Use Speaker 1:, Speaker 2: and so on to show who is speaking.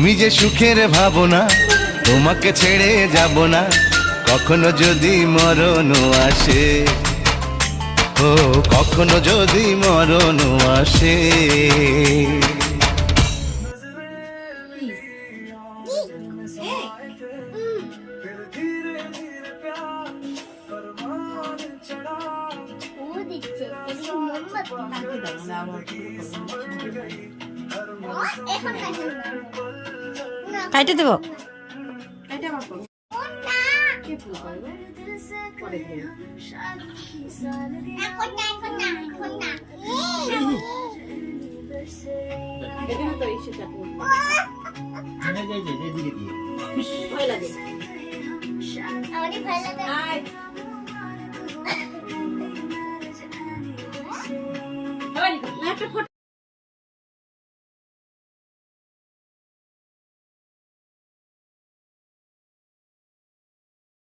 Speaker 1: তুমি যে সুখের ভাবনা, তোমাকে ছেড়ে যাব না কখনো যদি মরণ আসে। ও কখনো যদি মরণ আসে।
Speaker 2: কাইটে দেবো।
Speaker 3: একটা